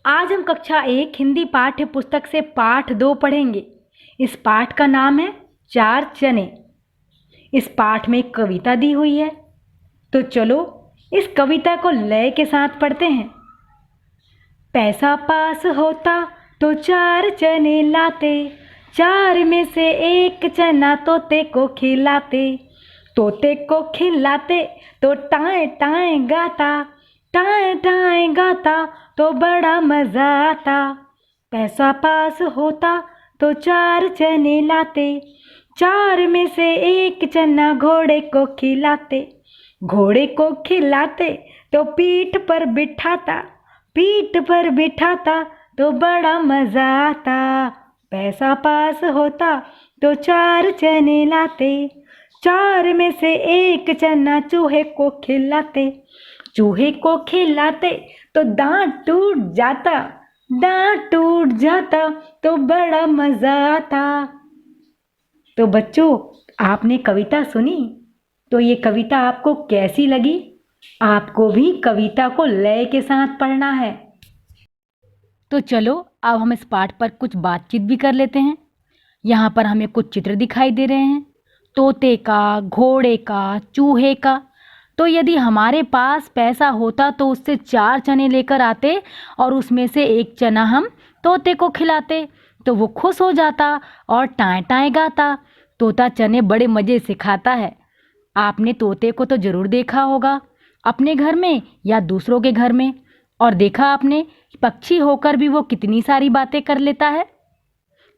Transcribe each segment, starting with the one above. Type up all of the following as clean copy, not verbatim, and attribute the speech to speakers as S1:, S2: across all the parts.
S1: आज हम कक्षा 1 हिंदी पाठ्य पुस्तक से पाठ 2 पढ़ेंगे। इस पाठ का नाम है चार चने। इस पाठ में एक कविता दी हुई है, तो चलो इस कविता को लय के साथ पढ़ते हैं। पैसा पास होता तो चार चने लाते, चार में से एक चना तोते को खिलाते, तोते को खिलाते तो टाएं टाएं गाता, टाएं टाएं गाता तो बड़ा मजा आता। पैसा पास होता तो चार चने लाते, चार में से एक चना घोड़े को खिलाते, घोड़े को खिलाते तो पीठ पर बिठाता, पीठ पर बिठाता तो बड़ा मजा आता। पैसा पास होता तो चार चने लाते, चार में से एक चना चूहे को खिलाते, चूहे को खिलाते तो दांत टूट जाता, दांत टूट जाता तो बड़ा मजा आता। तो बच्चों, आपने कविता सुनी, तो ये कविता आपको कैसी लगी? आपको भी कविता को लय के साथ पढ़ना है। तो चलो अब हम इस पाठ पर कुछ बातचीत भी कर लेते हैं। यहाँ पर हमें कुछ चित्र दिखाई दे रहे हैं, तोते का, घोड़े का, चूहे का। तो यदि हमारे पास पैसा होता तो उससे चार चने लेकर आते और उसमें से एक चना हम तोते को खिलाते, तो वो खुश हो जाता और टाएं टाएं गाता। तोता चने बड़े मज़े से खाता है। आपने तोते को तो ज़रूर देखा होगा अपने घर में या दूसरों के घर में, और देखा आपने पक्षी होकर भी वो कितनी सारी बातें कर लेता है।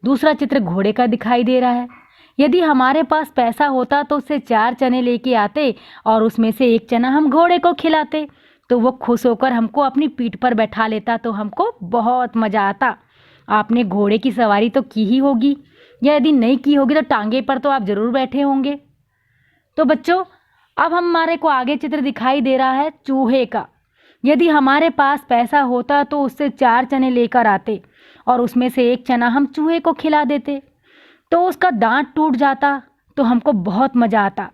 S1: दूसरा चित्र घोड़े का दिखाई दे रहा है। यदि हमारे पास पैसा होता तो उससे चार चने लेके आते और उसमें से एक चना हम घोड़े को खिलाते, तो वो खुश होकर हमको अपनी पीठ पर बैठा लेता, तो हमको बहुत मज़ा आता। आपने घोड़े की सवारी तो की ही होगी, या यदि नहीं की होगी तो टांगे पर तो आप ज़रूर बैठे होंगे। तो बच्चों, अब हमारे को आगे चित्र दिखाई दे रहा है चूहे का। यदि हमारे पास पैसा होता तो उससे चार चने लेकर आते और उसमें से एक चना हम चूहे को खिला देते, तो उसका दांत टूट जाता, तो हमको बहुत मज़ा आता।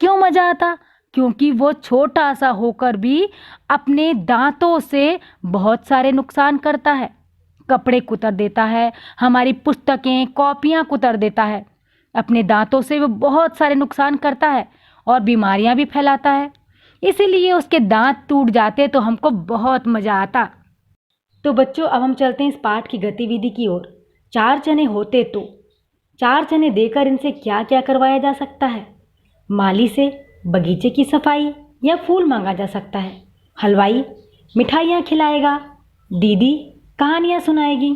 S1: क्यों मज़ा आता? क्योंकि वो छोटा सा होकर भी अपने दांतों से बहुत सारे नुकसान करता है। कपड़े कुतर देता है, हमारी पुस्तकें, कॉपियाँ कुतर देता है। अपने दांतों से वो बहुत सारे नुकसान करता है और बीमारियां भी फैलाता है। इसीलिए उसके दांत टूट जाते तो हमको बहुत मज़ा आता। तो बच्चों, अब हम चलते हैं इस पाठ की गतिविधि की ओर। चार चने होते तो चार चने देकर इनसे क्या क्या करवाया जा सकता है? माली से बगीचे की सफाई या फूल मांगा जा सकता है। हलवाई मिठाइयाँ खिलाएगा, दीदी कहानियाँ सुनाएगी,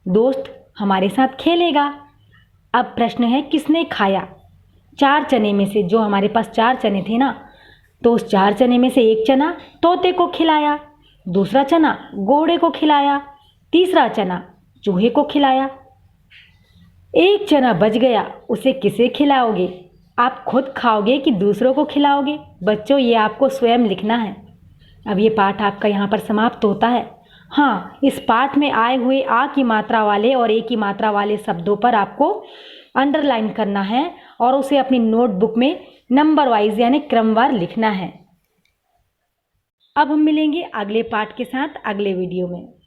S1: दोस्त हमारे साथ खेलेगा। अब प्रश्न है, किसने खाया? चार चने में से, जो हमारे पास चार चने थे ना, तो उस चार चने में से एक चना तोते को खिलाया, दूसरा चना घोड़े को खिलाया, तीसरा चना चूहे को खिलाया। एक चना बच गया, उसे किसे खिलाओगे? आप खुद खाओगे कि दूसरों को खिलाओगे? बच्चों, ये आपको स्वयं लिखना है। अब ये पाठ आपका यहाँ पर समाप्त होता है। हाँ, इस पाठ में आए हुए आ की मात्रा वाले और ए की मात्रा वाले शब्दों पर आपको अंडरलाइन करना है और उसे अपनी नोटबुक में नंबर वाइज यानी क्रमवार लिखना है। अब हम मिलेंगे अगले पाठ के साथ अगले वीडियो में।